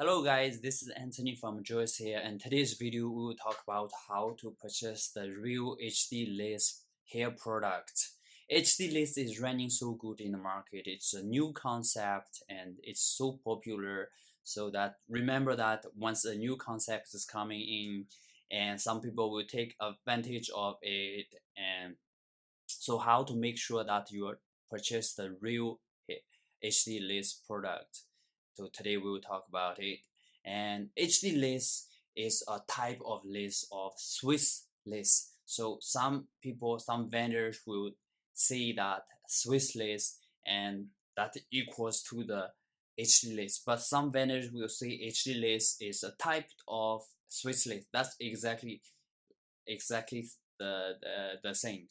Hello guys, this is Anthony from Joice Hair, and today's video we will talk about how to purchase the real HD lace hair product. HD lace is running so good in the market. It's a new concept and it's so popular. So that remember that once a new concept is coming in, and some people will take advantage of it. And so how to make sure that you purchase the real HD lace product. So today we will talk about it. And HD lace is a type of lace of Swiss lace. So some people, some vendors will say that Swiss lace and that equals to the HD lace. But some vendors will say HD lace is a type of Swiss lace. That's exactly the same.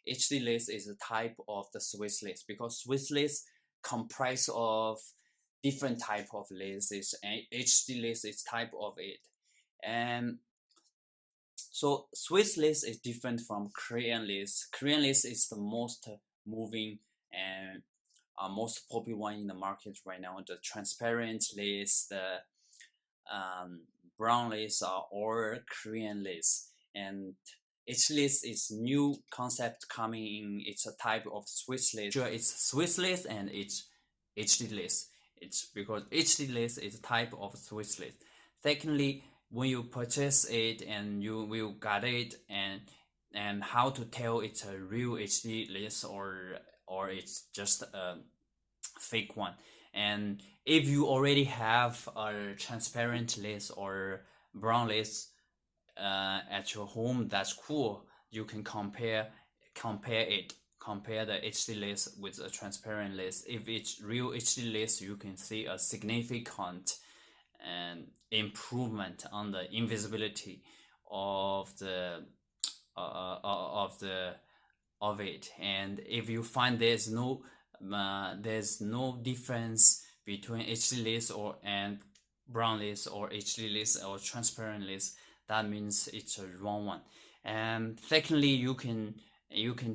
HD lace is a type of the Swiss lace because Swiss lace comprise of different type of laces and HD lace is type of it. And so Swiss lace is different from Korean lace. Korean lace is the most moving and most popular one in the market right now. The transparent lace, the brown lace are all Korean lace, and HD lace is new concept coming in. It's a type of Swiss lace. Sure, it's Swiss lace and it's HD lace. It's because HD lace is a type of Swiss lace. Secondly, when you purchase it and you will get it, and how to tell it's a real HD lace or it's just a fake one. And if you already have a transparent lace or brown lace at your home, that's cool. You can compare the HD lace with a transparent lace. If it's real HD lace, you can see a significant improvement on the invisibility of it. And if you find there's no difference between HD lace and brown lace or HD lace or transparent lace, that means it's a wrong one. And secondly, you can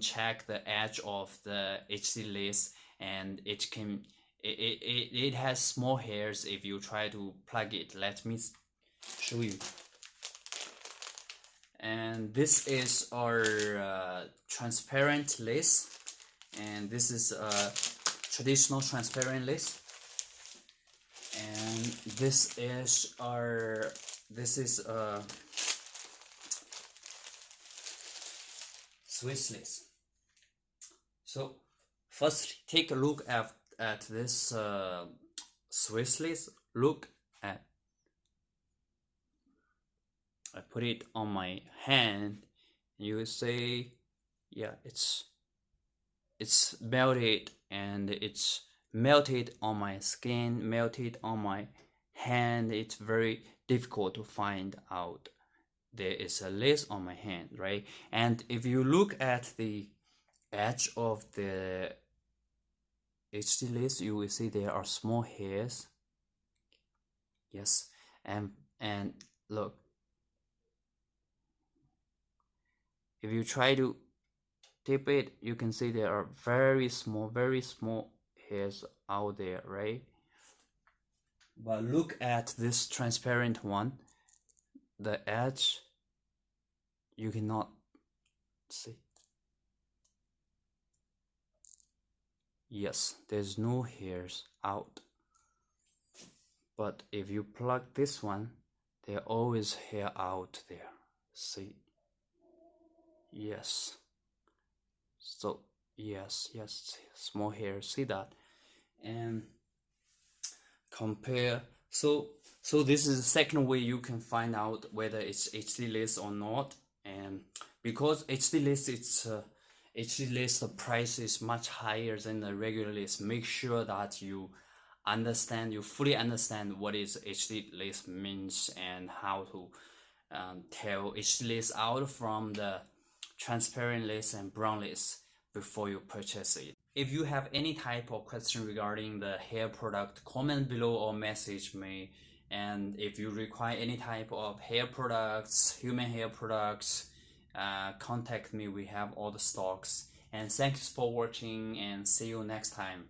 check the edge of the HD lace, and it has small hairs if you try to plug it. Let me show you. And this is our transparent lace, and this is a traditional transparent lace, and this is a Swiss lace. So first take a look at this Swiss lace. Look at, I put it on my hand, you will say, yeah, it's melted, and it's melted on my skin, melted on my hand. It's very difficult to find out there is a lace on my hand, right? And if you look at the edge of the HD lace, you will see there are small hairs. Yes, and look, if you try to tip it, you can see there are very small hairs out there, right? But look at this transparent one, the edge, you cannot see. Yes, there's no hairs out. But if you plug this one, there are always hair out there. See? Yes. So yes, small hair. See that? And compare. So this is the second way you can find out whether it's HD lace or not. And because HD lace, HD lace, the price is much higher than the regular lace. Make sure that you fully understand what is HD lace means and how to tell HD lace out from the transparent lace and brown lace before you purchase it. If you have any type of question regarding the hair product, comment below or message me. And if you require any type of hair products, human hair products, contact me. We have all the stocks. And thanks for watching, and see you next time.